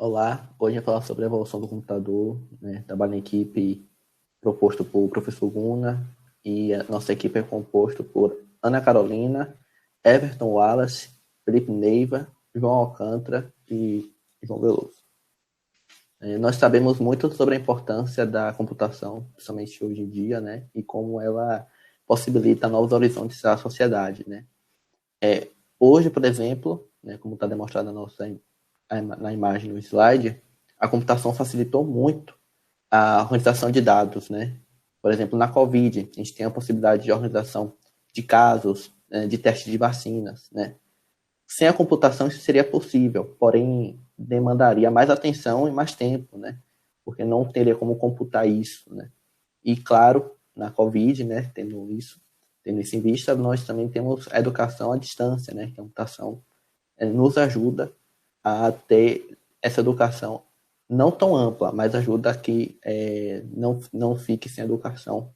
Olá, hoje eu vou falar sobre a evolução do computador, né? Trabalho em equipe proposto por professor Guna e a nossa equipe é composta por Ana Carolina, Everton Wallace, Felipe Neiva, João Alcântara e João Veloso. Nós sabemos muito sobre a importância da computação, principalmente hoje em dia, né? E como ela possibilita novos horizontes à sociedade, né? Hoje, por exemplo, né, como está demonstrado na imagem no slide, a computação facilitou muito a organização de dados, né? Por exemplo, na COVID, a gente tem a possibilidade de organização de casos, né, de testes de vacinas, né? Sem a computação isso seria possível, porém demandaria mais atenção e mais tempo, né? Porque não teria como computar isso, né? E claro, na COVID, né, tendo isso em vista, nós também temos a educação à distância, né? Que a computação nos ajuda a ter essa educação não tão ampla, mas ajuda a que não fique sem educação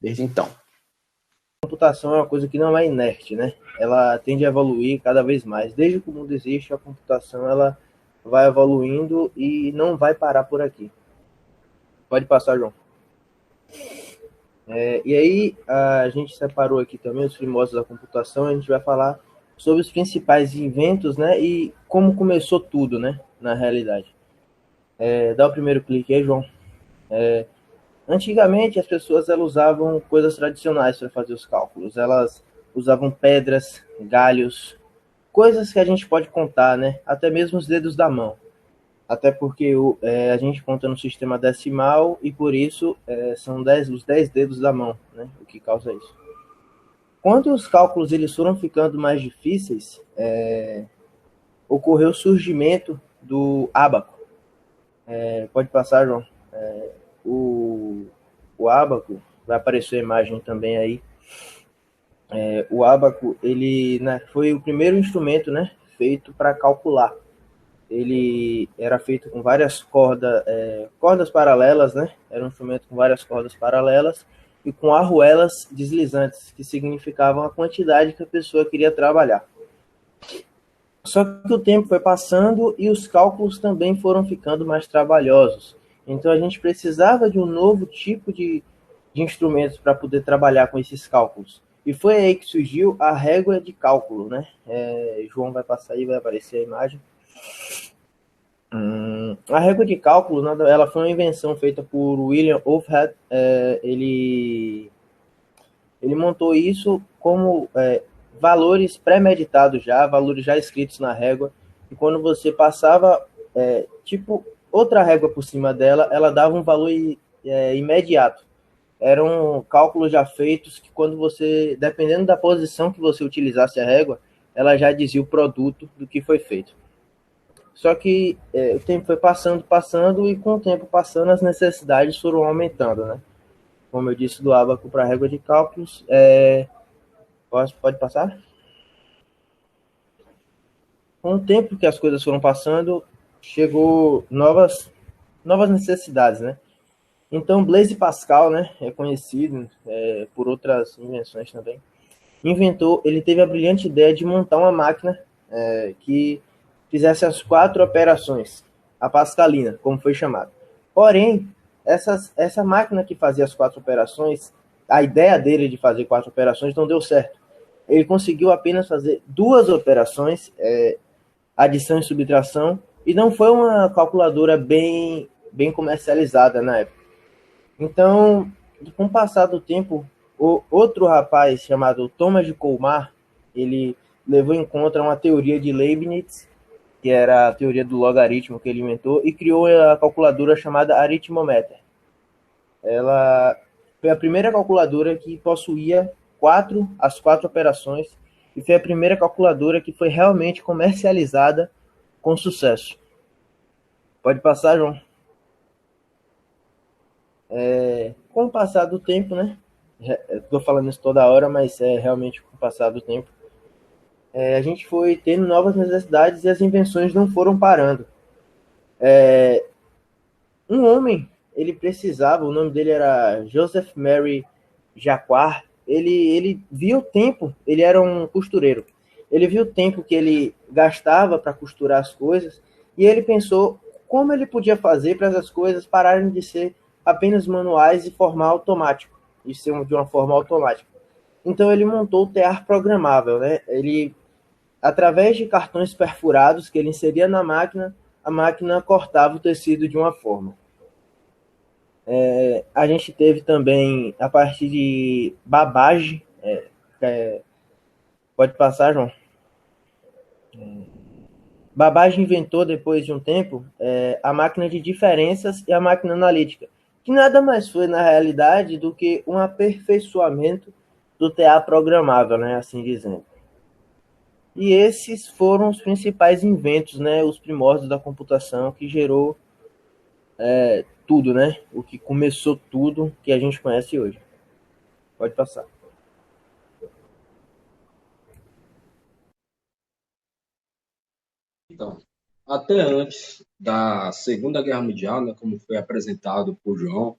desde então. A computação é uma coisa que não é inerte, né? Ela tende a evoluir cada vez mais. Desde que o mundo existe, a computação ela vai evoluindo e não vai parar por aqui. Pode passar, João. E aí, a gente separou aqui também os primórdios da computação. A gente vai falar sobre os principais inventos, né? E como começou tudo, né? Na realidade. Dá o primeiro clique aí, João. Antigamente, as pessoas elas usavam coisas tradicionais para fazer os cálculos. Elas usavam pedras, galhos, coisas que a gente pode contar, né? Até mesmo os dedos da mão. Até porque a gente conta no sistema decimal e por isso são os 10 dedos da mão, né? O que causa isso. Quando os cálculos eles foram ficando mais difíceis, ocorreu o surgimento do ábaco. Pode passar, João. O, o ábaco, vai aparecer a imagem também aí. O ábaco, ele, né, foi o primeiro instrumento, né, feito para calcular. Ele era feito com várias cordas paralelas, né? Era um instrumento com várias cordas paralelas e com arruelas deslizantes, que significavam a quantidade que a pessoa queria trabalhar. Só que o tempo foi passando e os cálculos também foram ficando mais trabalhosos. Então a gente precisava de um novo tipo de instrumentos para poder trabalhar com esses cálculos. E foi aí que surgiu a régua de cálculo, né? João vai passar aí, vai aparecer a imagem. A régua de cálculo, ela foi uma invenção feita por William Olfhead. Ele montou isso como valores pré-meditados já, valores já escritos na régua. E quando você passava, tipo, outra régua por cima dela, ela dava um valor imediato. Eram cálculos já feitos que quando você, dependendo da posição que você utilizasse a régua, ela já dizia o produto do que foi feito. Só que o tempo foi passando, e com o tempo passando, as necessidades foram aumentando, né? Como eu disse, do ábaco para a régua de cálculos. Pode passar? Com o tempo que as coisas foram passando, chegou novas necessidades, né? Então, Blaise Pascal, né, é conhecido por outras invenções também, ele teve a brilhante ideia de montar uma máquina que fizesse as 4 operações, a pascalina, como foi chamado. Porém, essa máquina que fazia as 4 operações, a ideia dele de fazer 4 operações não deu certo. Ele conseguiu apenas fazer 2 operações, adição e subtração, e não foi uma calculadora bem comercializada na época. Então, com o passar do tempo, outro rapaz chamado Thomas de Colmar, ele levou em conta uma teoria de Leibniz, que era a teoria do logaritmo que ele inventou, e criou a calculadora chamada aritmometer. Ela foi a primeira calculadora que possuía as 4 operações, e foi a primeira calculadora que foi realmente comercializada com sucesso. Pode passar, João? Com o passar do tempo, né? Estou falando isso toda hora, mas realmente com o passar do tempo, a gente foi tendo novas necessidades e as invenções não foram parando. Um homem, ele precisava, o nome dele era Joseph Mary Jacquard, ele viu o tempo, ele era um costureiro, ele viu o tempo que ele gastava para costurar as coisas, e ele pensou como ele podia fazer para essas coisas pararem de ser apenas manuais e formar automático, e ser de uma forma automática. Então ele montou o tear programável, né? Ele, através de cartões perfurados que ele inseria na máquina, a máquina cortava o tecido de uma forma. A gente teve também, a partir de babagem, pode passar, João? Babbage inventou, depois de um tempo, a máquina de diferenças e a máquina analítica, que nada mais foi, na realidade, do que um aperfeiçoamento do TA programável, né, assim dizendo. E esses foram os principais inventos, né, os primórdios da computação, que gerou tudo, né, o que começou tudo que a gente conhece hoje. Pode passar. Então, até antes da Segunda Guerra Mundial, né, como foi apresentado por João,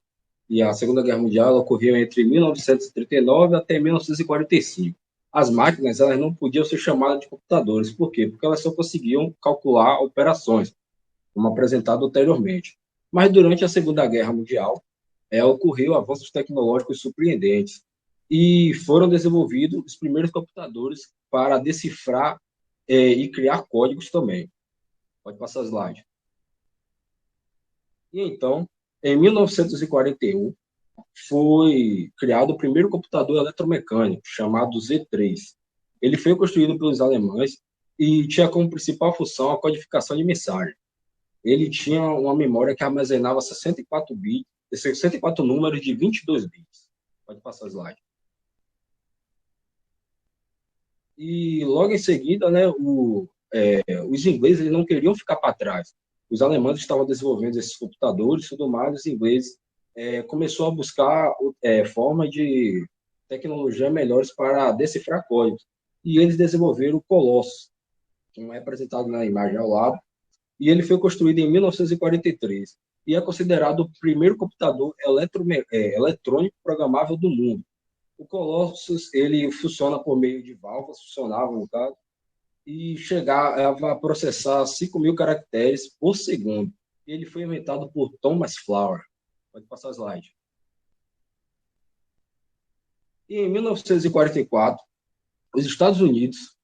e a Segunda Guerra Mundial ocorreu entre 1939 até 1945. As máquinas elas não podiam ser chamadas de computadores. Por quê? Porque elas só conseguiam calcular operações, como apresentado anteriormente. Mas durante a Segunda Guerra Mundial, ocorreu avanços tecnológicos surpreendentes e foram desenvolvidos os primeiros computadores para decifrar e criar códigos também. Pode passar as slides. E então, em 1941, foi criado o primeiro computador eletromecânico, chamado Z3. Ele foi construído pelos alemães e tinha como principal função a codificação de mensagem. Ele tinha uma memória que armazenava 64 bits, 64 números de 22 bits. Pode passar as slides. E logo em seguida, né, os ingleses não queriam ficar para trás. Os alemães estavam desenvolvendo esses computadores e tudo mais, os ingleses começou a buscar forma de tecnologia melhores para decifrar códigos. E eles desenvolveram o Colossus, como é apresentado na imagem ao lado, e ele foi construído em 1943 e é considerado o primeiro computador eletrônico programável do mundo. O Colossus ele funciona por meio de válvulas, funcionava no caso, e chegava a processar 5.000 caracteres por segundo. Ele foi inventado por Thomas Flower. Pode passar a slide. E em 1944, os Estados Unidos,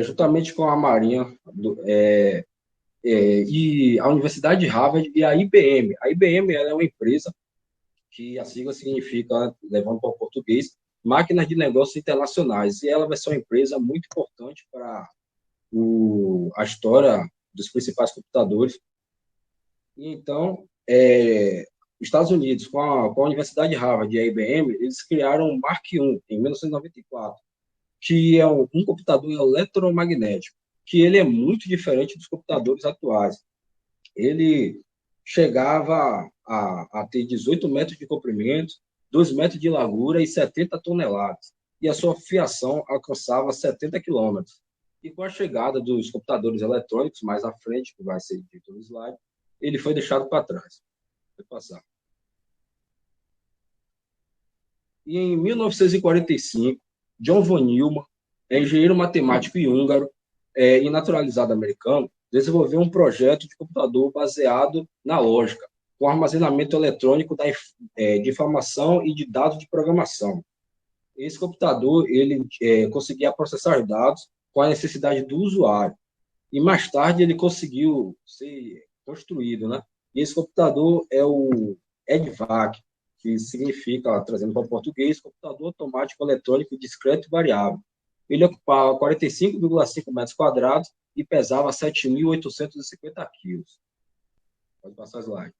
juntamente com a Marinha e a Universidade de Harvard e a IBM. A IBM ela é uma empresa que a sigla significa, levando para o português, Máquinas de Negócios Internacionais. E ela vai ser uma empresa muito importante para a história dos principais computadores. E então, Estados Unidos, com a Universidade de Harvard e a IBM, eles criaram o Mark I, em 1994, que é um computador eletromagnético, que ele é muito diferente dos computadores atuais. Ele chegava a ter 18 metros de comprimento, 2 metros de largura e 70 toneladas. E a sua fiação alcançava 70 quilômetros. E com a chegada dos computadores eletrônicos, mais à frente, que vai ser dito no slide, ele foi deixado para trás. Pode passar. E em 1945, John von Neumann, engenheiro matemático e húngaro e naturalizado americano, desenvolveu um projeto de computador baseado na lógica, com armazenamento eletrônico de informação e de dados de programação. Esse computador ele conseguia processar dados com a necessidade do usuário. E mais tarde ele conseguiu ser construído, né? E esse computador é o EDVAC, que significa, trazendo para o português, computador automático eletrônico discreto e variável. Ele ocupava 45,5 metros quadrados e pesava 7.850 quilos. Pode passar a slide.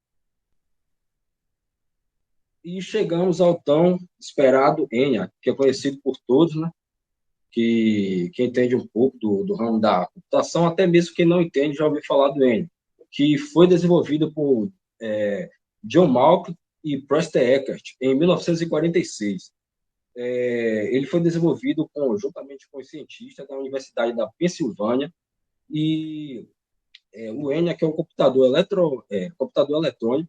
E chegamos ao tão esperado ENIAC, que é conhecido por todos, né? Que entende um pouco do ramo da computação, até mesmo quem não entende já ouviu falar do ENIAC, que foi desenvolvido por John Malkin e Preston Eckert em 1946. Ele foi desenvolvido juntamente com os cientistas da Universidade da Pensilvânia e o ENIAC é um computador eletrônico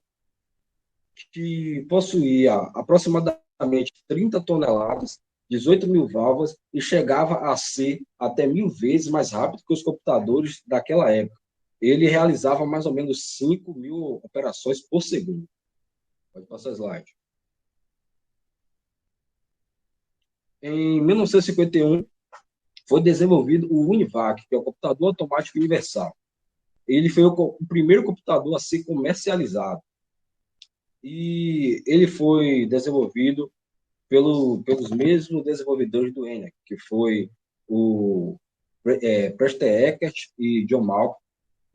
que possuía aproximadamente 30 toneladas, 18.000 válvulas e chegava a ser até 1.000 vezes mais rápido que os computadores daquela época. ele realizava mais ou menos 5.000 operações por segundo. Pode passar slide. Em 1951, foi desenvolvido o UNIVAC, que é o computador automático universal. Ele foi o primeiro computador a ser comercializado. E ele foi desenvolvido pelos mesmos desenvolvedores do ENIAC, que foi o Preston Eckert e John Malcolm.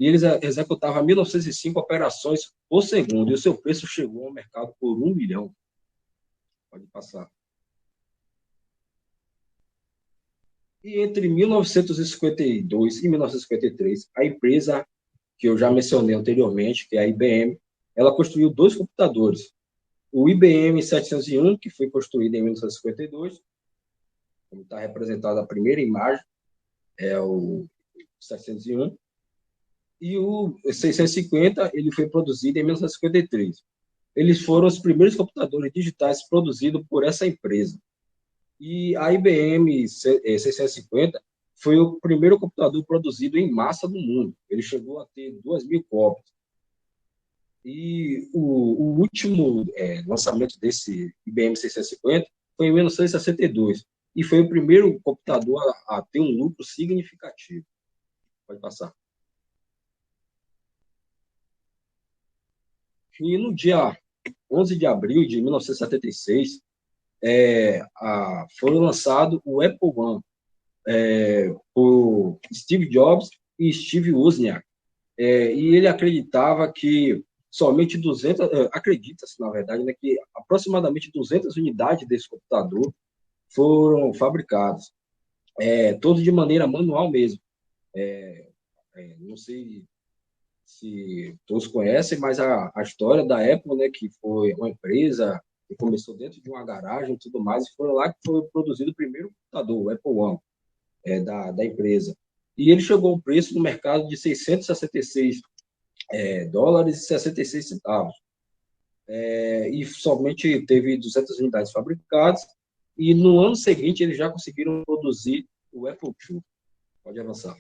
E eles executavam 1.905 operações por segundo, e o seu preço chegou ao mercado por 1 milhão. Pode passar. E entre 1952 e 1953, a empresa que eu já mencionei anteriormente, que é a IBM, ela construiu 2 computadores. O IBM 701, que foi construído em 1952, como está representada a primeira imagem, é o 701, e o 650, ele foi produzido em 1953. Eles foram os primeiros computadores digitais produzidos por essa empresa. E a IBM 650 foi o primeiro computador produzido em massa no mundo. Ele chegou a ter 2.000 cópias. E o último lançamento desse IBM 650 foi em 1962. E foi o primeiro computador a ter um lucro significativo. Pode passar. E no dia 11 de abril de 1976, foi lançado o Apple One por Steve Jobs e Steve Wozniak. E ele acreditava que somente 200, acredita-se, na verdade, né, que aproximadamente 200 unidades desse computador foram fabricadas, todos de maneira manual mesmo. Não sei se todos conhecem, mas a história da Apple, né, que foi uma empresa que começou dentro de uma garagem e tudo mais, e foi lá que foi produzido o primeiro computador, o Apple One, da empresa. E ele chegou ao preço no mercado de 666 dólares e 66 centavos. E somente teve 200 unidades fabricadas, e no ano seguinte eles já conseguiram produzir o Apple II. Pode avançar.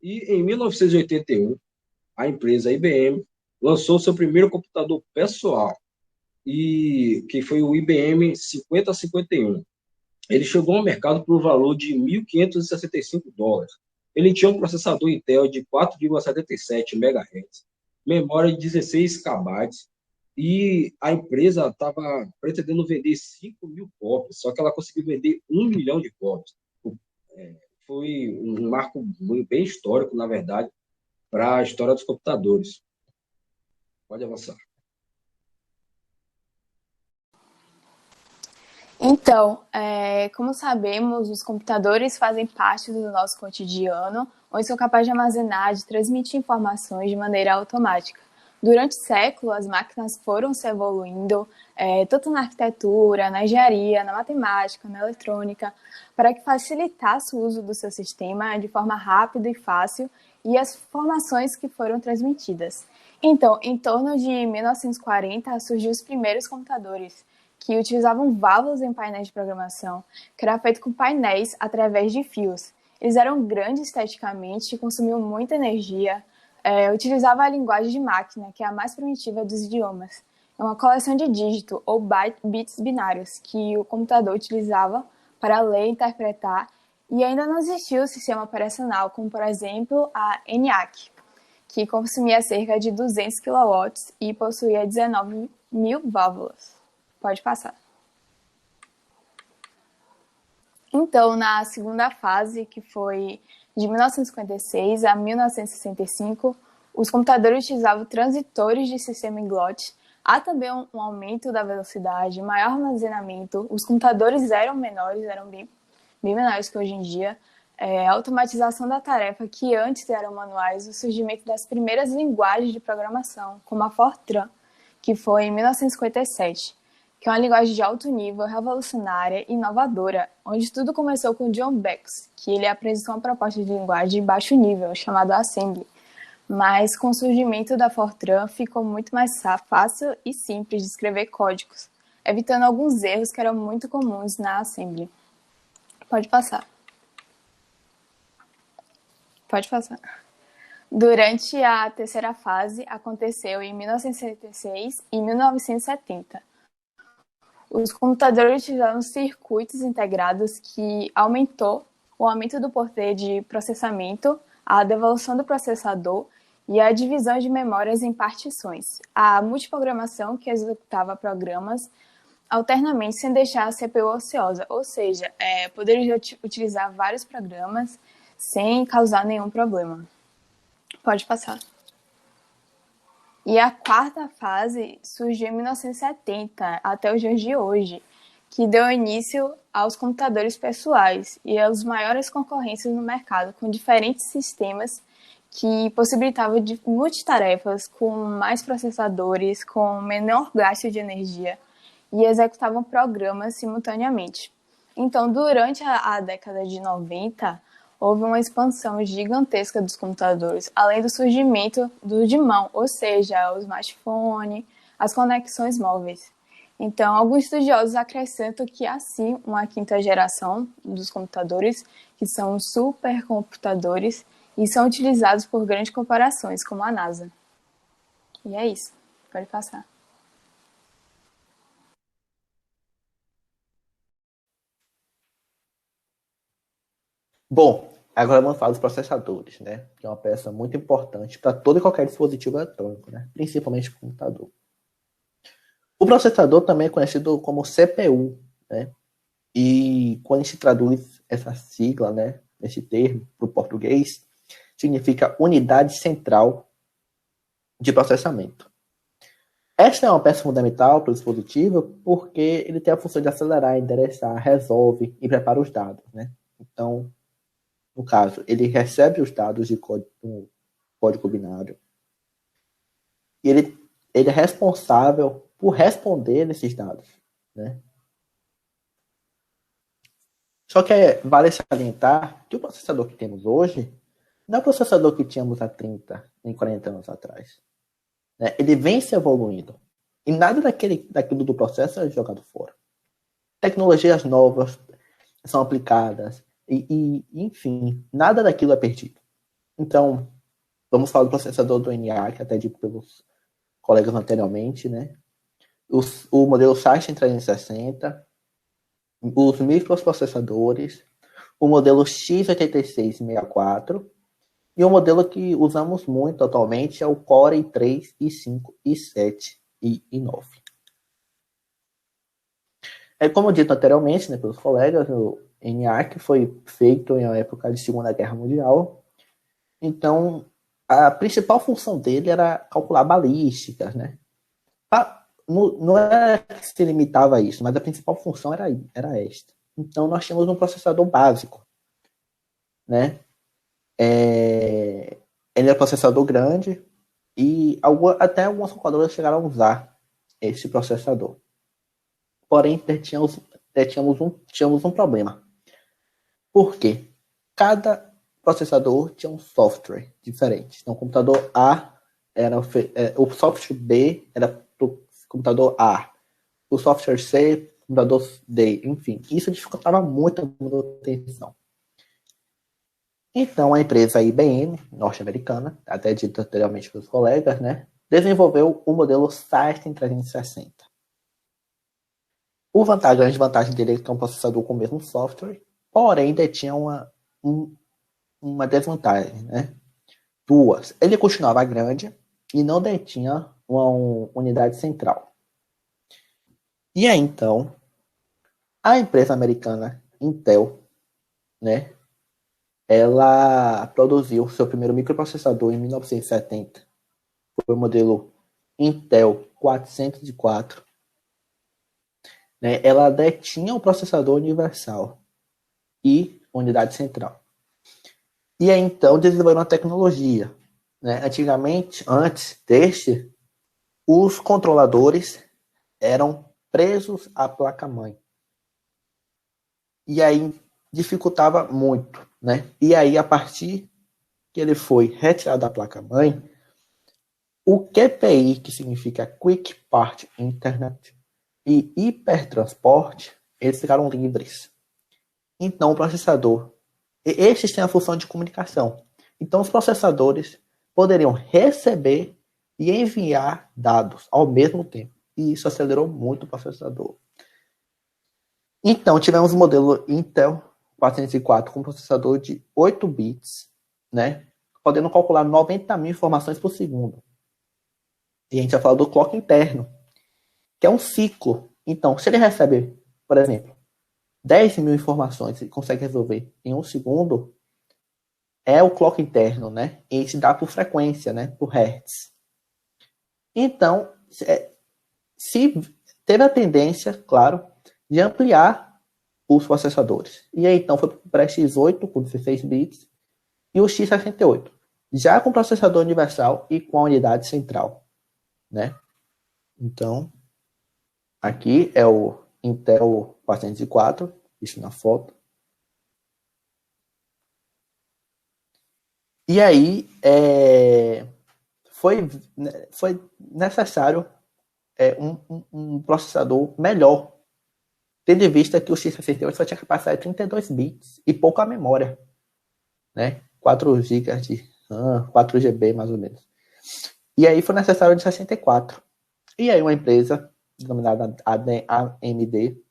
E em 1981, a empresa IBM lançou seu primeiro computador pessoal, que foi o IBM 5051. Ele chegou ao mercado por um valor de 1.565 dólares. Ele tinha um processador Intel de 4,77 MHz, memória de 16 KB, e a empresa estava pretendendo vender 5.000 cópias, só que ela conseguiu vender 1 milhão de cópias. Foi um marco bem histórico, na verdade, para a história dos computadores. Pode avançar. Então, como sabemos, os computadores fazem parte do nosso cotidiano, onde são capazes de armazenar, de transmitir informações de maneira automática. Durante séculos, as máquinas foram se evoluindo, tanto na arquitetura, na engenharia, na matemática, na eletrônica, para que facilitasse o uso do seu sistema de forma rápida e fácil e as informações que foram transmitidas. Então, em torno de 1940, surgiu os primeiros computadores, que utilizavam válvulas em painéis de programação, que era feito com painéis através de fios. Eles eram grandes esteticamente, consumiam muita energia, utilizava a linguagem de máquina, que é a mais primitiva dos idiomas. É uma coleção de dígitos, ou bits binários, que o computador utilizava para ler e interpretar, e ainda não existia o sistema operacional, como, por exemplo, a ENIAC, que consumia cerca de 200 kW e possuía 19.000 válvulas. Pode passar. Então, na segunda fase, que foi de 1956 a 1965, os computadores utilizavam transitores de sistema Ingot. Há também um aumento da velocidade, maior armazenamento. Os computadores eram menores, eram bem menores que hoje em dia. A automatização da tarefa, que antes eram manuais, o surgimento das primeiras linguagens de programação, como a Fortran, que foi em 1957. Que é uma linguagem de alto nível, revolucionária e inovadora, onde tudo começou com John Beckes, que ele apresentou uma proposta de linguagem de baixo nível, chamada Assembly. Mas com o surgimento da Fortran, ficou muito mais fácil e simples de escrever códigos, evitando alguns erros que eram muito comuns na Assembly. Pode passar. Pode passar. Durante a terceira fase, aconteceu em 1966 e 1970. Os computadores utilizaram circuitos integrados que aumentou o aumento do poder de processamento, a devolução do processador e a divisão de memórias em partições, a multiprogramação que executava programas alternamente sem deixar a CPU ociosa, ou seja, poderia utilizar vários programas sem causar nenhum problema. Pode passar. E a quarta fase surgiu em 1970, até os dias de hoje, que deu início aos computadores pessoais e aos maiores concorrências no mercado, com diferentes sistemas que possibilitavam multitarefas com mais processadores, com menor gasto de energia e executavam programas simultaneamente. Então, durante a década de 90, houve uma expansão gigantesca dos computadores, além do surgimento do de mão, ou seja, o smartphone, as conexões móveis. Então, alguns estudiosos acrescentam que há sim uma quinta geração dos computadores, que são supercomputadores, e são utilizados por grandes corporações, como a NASA. E é isso. Pode passar. Bom, agora vamos falar dos processadores, né? Que é uma peça muito importante para todo e qualquer dispositivo eletrônico, né? Principalmente o computador. O processador também é conhecido como CPU, né? E quando a gente traduz essa sigla, né, esse termo para o português, significa unidade central de processamento. Esta é uma peça fundamental para o dispositivo porque ele tem a função de acelerar, endereçar, resolve e prepara os dados, né? Então, no caso, ele recebe os dados de código binário e ele é responsável por responder nesses dados, né? Só que vale salientar que o processador que temos hoje não é o processador que tínhamos há 30, nem 40 anos atrás. Né? Ele vem se evoluindo. E nada daquilo do processo é jogado fora. Tecnologias novas são aplicadas. Enfim, nada daquilo é perdido. Então, vamos falar do processador do ENIAC, até dito pelos colegas anteriormente, né? O modelo System 360, os microprocessadores, o modelo x86-64 e o modelo que usamos muito atualmente é o Core i3, i5, i7 e i9. Como dito anteriormente, né, pelos colegas, o ENIAC foi feito em uma época de Segunda Guerra Mundial. Então, a principal função dele era calcular balísticas, né? Não era que se limitava a isso, mas a principal função era esta. Então, nós tínhamos um processador básico, né? Ele é um processador grande e até algumas calculadoras chegaram a usar esse processador. Porém, tínhamos um problema. Por quê? Cada processador tinha um software diferente. Então, o computador A era o software B era para o computador A. O software C, computador D. Enfim, isso dificultava muito a manutenção. Então, a empresa IBM, norte-americana, até dito anteriormente pelos colegas, né, desenvolveu o modelo System 360. A grande vantagem dele é que é um processador com o mesmo software, porém detinha uma desvantagem, né? Duas. Ele continuava grande e não detinha uma unidade central. E aí, então, a empresa americana Intel, né, ela produziu seu primeiro microprocessador em 1970. Foi o modelo Intel 404. Né? Ela detinha o processador universal e unidade central. E aí, então, desenvolveram uma tecnologia. Né? Antes deste, os controladores eram presos à placa-mãe. E aí, dificultava muito. Né? E aí, a partir que ele foi retirado da placa-mãe, o QPI, que significa Quick Part Internet, e hipertransporte, eles ficaram livres. Então, o processador, estes têm a função de comunicação. Então, os processadores poderiam receber e enviar dados ao mesmo tempo. E isso acelerou muito o processador. Então, tivemos o modelo Intel 404 com processador de 8 bits, né, podendo calcular 90 mil informações por segundo. E a gente já falou do clock interno, que é um ciclo. Então, se ele recebe, por exemplo, 10 mil informações e consegue resolver em um segundo, é o clock interno, né? E se dá por frequência, né? Por hertz. Então, se teve a tendência, claro, de ampliar os processadores. E aí, então, foi para X8 com 16 bits e o X68, já com processador universal e com a unidade central, né? Então, aqui é o Intel 404, isso na foto. E aí, foi necessário um processador melhor, tendo em vista que o X68 só tinha capacidade de 32 bits e pouca memória, né? 4 GB de RAM, 4 GB mais ou menos. E aí foi necessário de 64. E aí uma empresa denominada AMD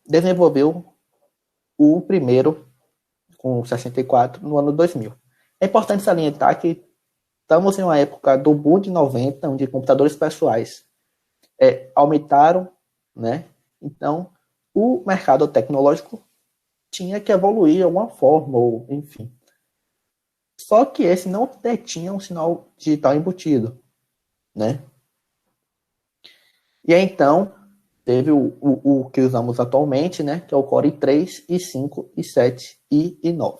desenvolveu o primeiro com 64 no ano 2000. É importante salientar que estamos em uma época do boom de 90, onde computadores pessoais aumentaram, né? Então, o mercado tecnológico tinha que evoluir de alguma forma, ou enfim. Só que esse não detinha um sinal digital embutido, né? E aí, então, teve o que usamos atualmente, né? Que é o Core i3, i5, i7 e i9.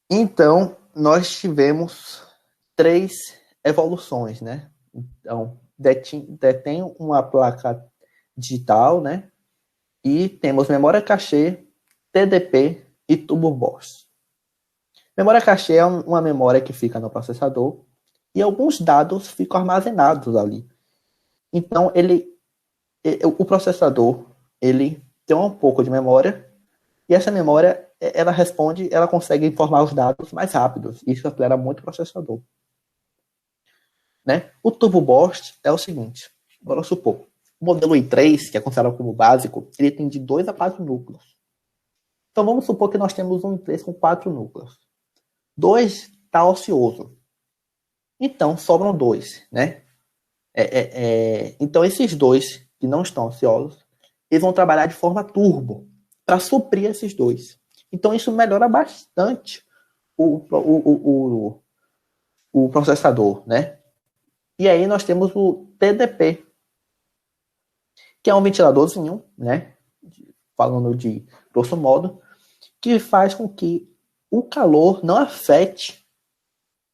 Então, nós tivemos 3 evoluções, né? Então, detém uma placa digital, né? E temos memória cache, TDP e tubo BOS. Memória cache é uma memória que fica no processador e alguns dados ficam armazenados ali. Então, o processador, ele tem um pouco de memória e essa memória, ela consegue informar os dados mais rápidos. Isso acelera muito o processador. Né? O tubo BOS é o seguinte, vamos supor, o modelo i3, que é considerado como básico, ele tem de 2 a 4 núcleos. Então, vamos supor que nós temos um i3 com 4 núcleos. 2 está ocioso. Então, sobram 2, né? Então, esses 2 que não estão ociosos, eles vão trabalhar de forma turbo para suprir esses 2. Então, isso melhora bastante o processador, né? E aí nós temos o TDP, que é um ventiladorzinho, né? Falando de grosso modo, que faz com que o calor não afete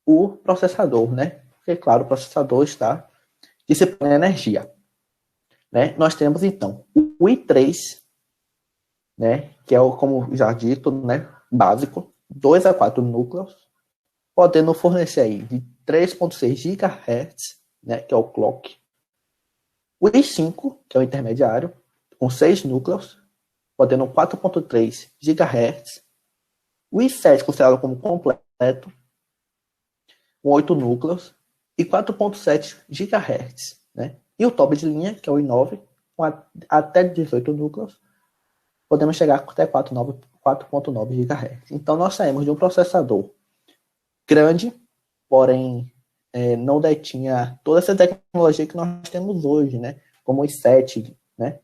o processador, né? Porque, claro, o processador está dissipando energia. Né? Nós temos, então, o i3, né? Que é, como já dito, né? Básico, 2 a 4 núcleos, podendo fornecer aí de 3.6 GHz, né? Que é o clock. O i5, que é o intermediário, com 6 núcleos, podendo 4.3 GHz. O i7, considerado como completo, com 8 núcleos e 4.7 GHz, né? E o top de linha, que é o i9, com até 18 núcleos, podemos chegar até 4.9 GHz. Então, nós saímos de um processador grande, porém não detinha toda essa tecnologia que nós temos hoje, né? Como o i7, né?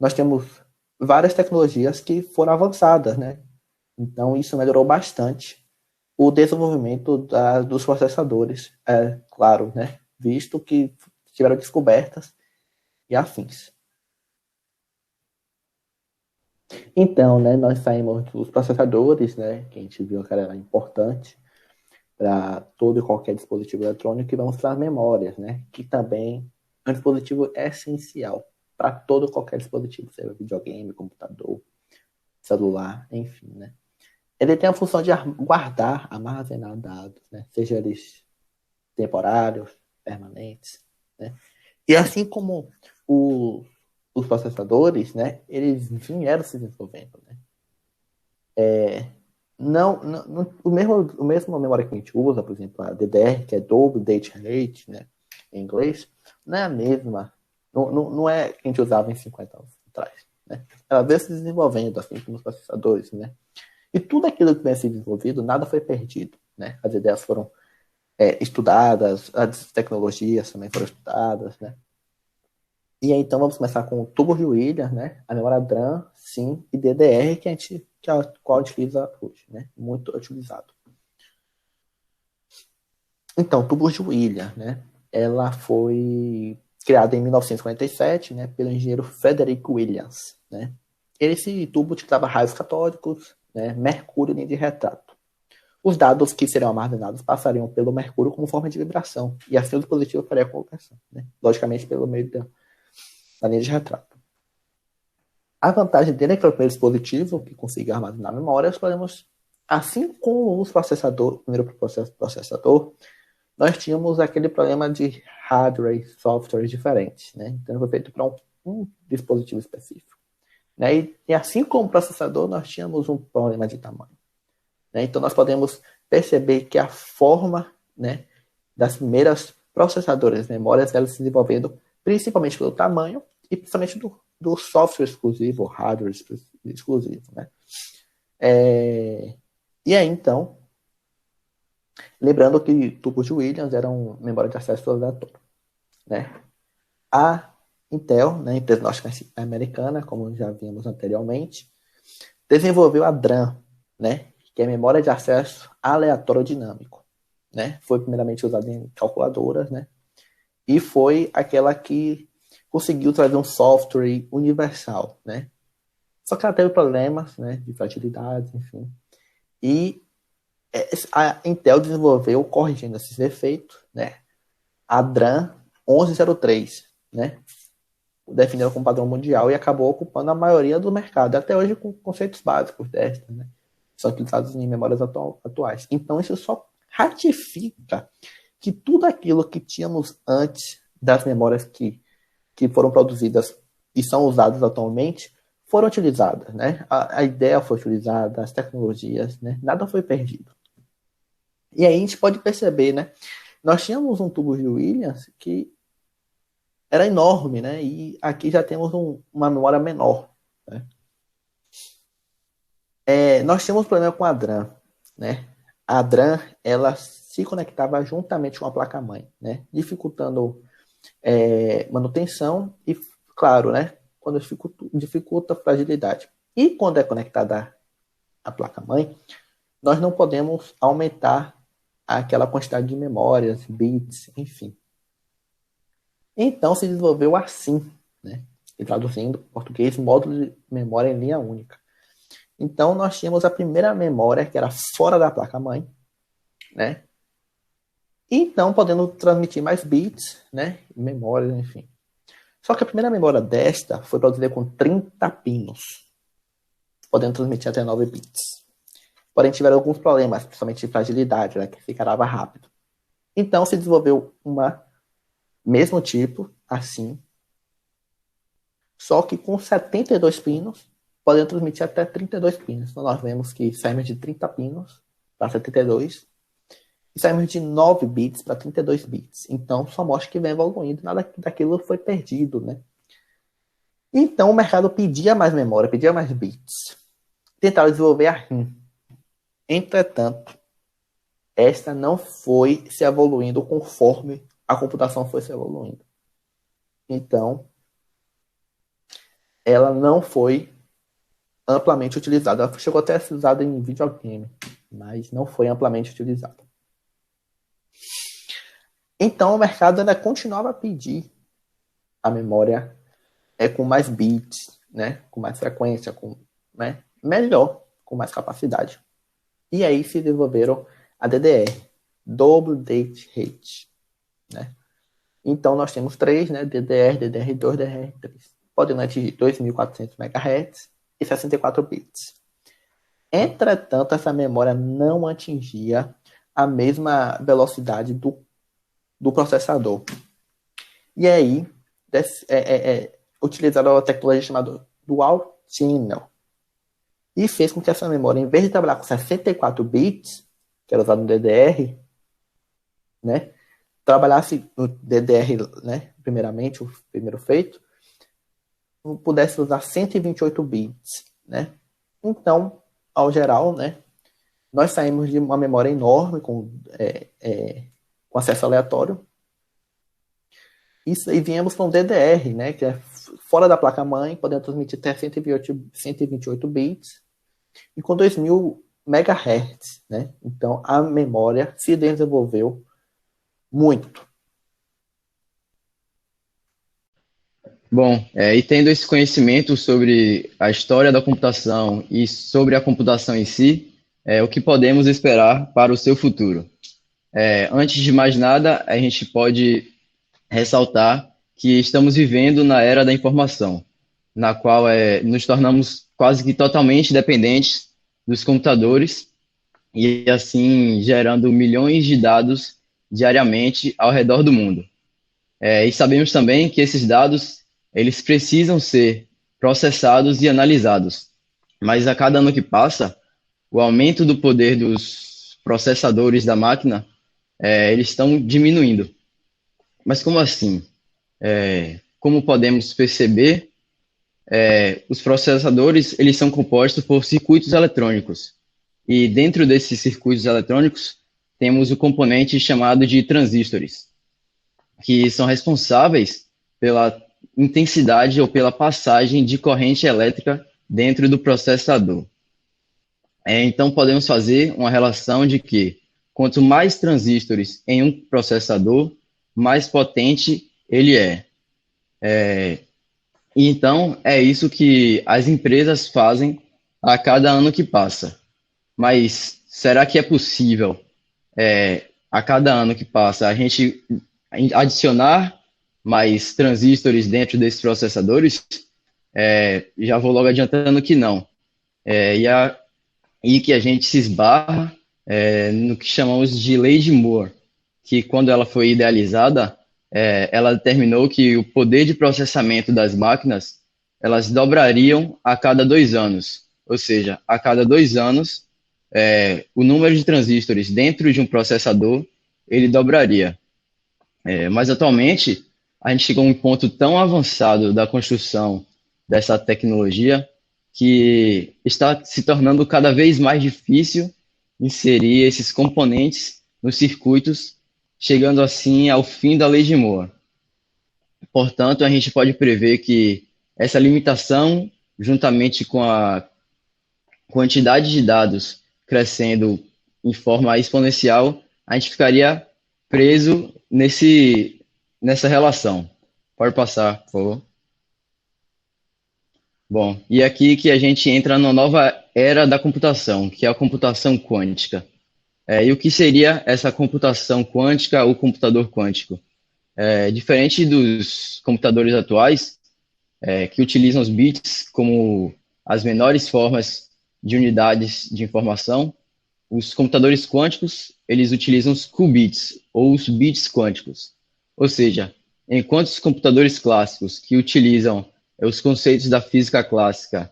Nós temos várias tecnologias que foram avançadas, né? Então, isso melhorou bastante o desenvolvimento dos processadores, claro, né? Visto que tiveram descobertas e afins. Então, né, nós saímos dos processadores, né, que a gente viu que era importante para todo e qualquer dispositivo eletrônico, e vamos para as memórias, né, que também é um dispositivo essencial para todo e qualquer dispositivo, seja videogame, computador, celular, enfim, né. Ele tem a função de guardar, armazenar dados, né, seja eles temporários, permanentes, né. E assim como os processadores, né, eles vieram se desenvolvendo, né. o mesmo memória que a gente usa, por exemplo, a DDR, que é Double Date Rate, né, em inglês, não é a mesma, não é que a gente usava em 50 anos atrás, né? Ela veio se desenvolvendo, assim como os processadores, né? E tudo aquilo que vem se desenvolvido, nada foi perdido, né? As ideias foram estudadas, as tecnologias também foram estudadas, né? E aí, então, vamos começar com o tubo de Williams, né? A memória DRAM, SIM e DDR, que é a qual utiliza hoje, né? Muito utilizado. Então, tubo de Williams, né? Ela foi criada em 1947, né? Pelo engenheiro Frederick Williams, né? Esse tubo utilizava raios catódicos, né? Mercúrio e linha de retrato. Os dados que seriam armazenados passariam pelo mercúrio como forma de vibração, e assim o dispositivo faria a conversão, né? Logicamente pelo meio da linha de retrato. A vantagem dele é que é o primeiro dispositivo que consegue armazenar memória, nós podemos, assim como os processadores, o primeiro processador, nós tínhamos aquele problema de hardware e software diferentes, né? Então foi feito para um dispositivo específico, né? E assim como o processador, nós tínhamos um problema de tamanho, né? Então nós podemos perceber que a forma, né, das primeiras processadores, memórias, elas se desenvolvendo principalmente pelo tamanho e principalmente do software exclusivo, hardware exclusivo, né? E aí, então, lembrando que tubos de Williams eram memória de acesso aleatório, né? A Intel, né, empresa norte-americana, como já vimos anteriormente, desenvolveu a DRAM, né, que é memória de acesso aleatório dinâmico, né? Foi primeiramente usada em calculadoras, né? E foi aquela que conseguiu trazer um software universal, né? Só que ela teve problemas, né, de fragilidade, enfim. E a Intel desenvolveu, corrigindo esses defeitos, né, a DRAM 1103, né? Definido como padrão mundial e acabou ocupando a maioria do mercado, até hoje com conceitos básicos desta, né? São utilizados em memórias atuais. Então isso só ratifica que tudo aquilo que tínhamos antes das memórias que foram produzidas e são usadas atualmente foram utilizadas, né? A ideia foi utilizada, as tecnologias, né? Nada foi perdido. E aí a gente pode perceber, né? Nós tínhamos um tubo de Williams que era enorme, né? E aqui já temos uma memória menor, né? Nós tínhamos um problema com a DRAM, né? A DRAM, ela se conectava juntamente com a placa-mãe, né? Dificultando manutenção e, claro, né? Quando dificulta a fragilidade. E quando é conectada à placa-mãe, nós não podemos aumentar aquela quantidade de memórias, bits, enfim. Então se desenvolveu assim, né? E traduzindo em português, módulo de memória em linha única. Então nós tínhamos a primeira memória que era fora da placa-mãe, né? Então podendo transmitir mais bits, né? Memórias, enfim. Só que a primeira memória desta foi produzida com 30 pinos, podendo transmitir até 9 bits. Porém tiveram alguns problemas, principalmente de fragilidade, né? Que ficarava rápido. Então se desenvolveu mesmo tipo, assim, só que com 72 pinos, podem transmitir até 32 pinos. Então nós vemos que saímos de 30 pinos para 72 e saímos de 9 bits para 32 bits. Então só mostra que vem evoluindo, nada daquilo foi perdido, né? Então o mercado pedia mais memória, pedia mais bits. Tentaram desenvolver a RIM. Entretanto, esta não foi se evoluindo conforme a computação foi se evoluindo. Então, ela não foi amplamente utilizada. Ela chegou até a ser usada em videogame, mas não foi amplamente utilizada. Então, o mercado ainda continuava a pedir a memória com mais bits, né? Com mais frequência, né? Melhor, com mais capacidade. E aí se desenvolveram a DDR, Double Date Rate, né? Então nós temos 3, né? DDR, DDR2, DDR3. Podendo atingir 2.400 MHz e 64 bits. Entretanto, essa memória não atingia a mesma velocidade do processador. E aí, utilizaram a tecnologia chamada Dual Channel, e fez com que essa memória, em vez de trabalhar com 64 bits, que era usado no DDR, né, trabalhasse no DDR, né, primeiramente, o primeiro feito, pudesse usar 128 bits, né? Então, ao geral, né, nós saímos de uma memória enorme com acesso aleatório e viemos para um DDR, né, que é fora da placa-mãe, podendo transmitir até 128 bits e com 2000 MHz, né? Então, a memória se desenvolveu muito. Bom, e tendo esse conhecimento sobre a história da computação e sobre a computação em si, o que podemos esperar para o seu futuro? Antes de mais nada, a gente pode ressaltar que estamos vivendo na era da informação, na qual nos tornamos quase que totalmente dependentes dos computadores e assim gerando milhões de dados diariamente ao redor do mundo. E sabemos também que esses dados eles precisam ser processados e analisados, mas a cada ano que passa, o aumento do poder dos processadores da máquina, eles estão diminuindo. Mas como assim? Como podemos perceber, os processadores eles são compostos por circuitos eletrônicos. E dentro desses circuitos eletrônicos, temos o componente chamado de transistores, que são responsáveis pela intensidade ou pela passagem de corrente elétrica dentro do processador. Então, podemos fazer uma relação de que quanto mais transistores em um processador, mais potente ele é. Então, é isso que as empresas fazem a cada ano que passa. Mas será que é possível, a cada ano que passa, a gente adicionar mais transistores dentro desses processadores? Já vou logo adiantando que não. E que a gente se esbarra no que chamamos de lei de Moore, que quando ela foi idealizada, ela determinou que o poder de processamento das máquinas, elas dobrariam a cada 2 anos. Ou seja, a cada 2 anos, o número de transistores dentro de um processador, ele dobraria. Mas atualmente, a gente chegou a um ponto tão avançado da construção dessa tecnologia que está se tornando cada vez mais difícil inserir esses componentes nos circuitos, chegando assim ao fim da lei de Moore. Portanto, a gente pode prever que essa limitação, juntamente com a quantidade de dados crescendo em forma exponencial, a gente ficaria preso nessa relação. Pode passar, por favor. Bom, e aqui que a gente entra na nova era da computação, que é a computação quântica. E o que seria essa computação quântica ou computador quântico? Diferente dos computadores atuais, que utilizam os bits como as menores formas de unidades de informação, os computadores quânticos, eles utilizam os qubits, ou os bits quânticos. Ou seja, enquanto os computadores clássicos, que utilizam os conceitos da física clássica,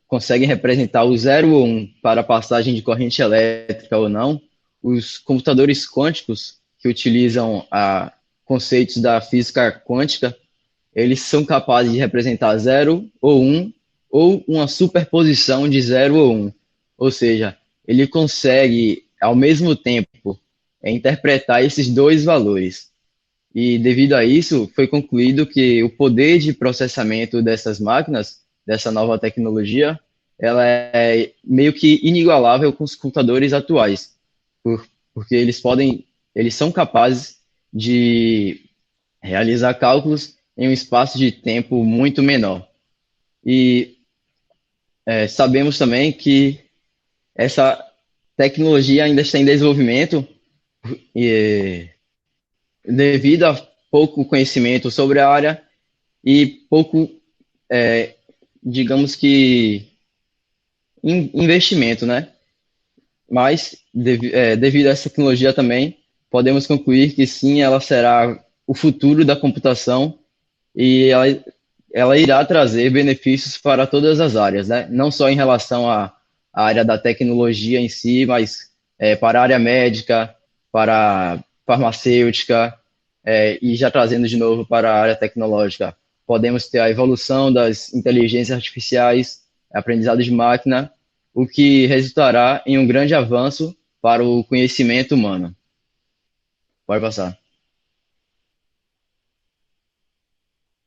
conseguem representar o 0 ou 1 para a passagem de corrente elétrica ou não, os computadores quânticos, que utilizam conceitos da física quântica, eles são capazes de representar 0 ou 1, ou uma superposição de 0 ou 1. Ou seja, ele consegue, ao mesmo tempo, interpretar esses dois valores. E, devido a isso, foi concluído que o poder de processamento dessas máquinas, dessa nova tecnologia, ela é meio que inigualável com os computadores atuais, porque eles são capazes de realizar cálculos em um espaço de tempo muito menor. E sabemos também que essa tecnologia ainda está em desenvolvimento devido a pouco conhecimento sobre a área e pouco, digamos que, investimento, né? Mas, devido a essa tecnologia também, podemos concluir que sim, ela será o futuro da computação e ela irá trazer benefícios para todas as áreas, né? Não só em relação a a área da tecnologia em si, mas para a área médica, para a farmacêutica, e já trazendo de novo para a área tecnológica, podemos ter a evolução das inteligências artificiais, aprendizado de máquina, o que resultará em um grande avanço para o conhecimento humano. Pode passar.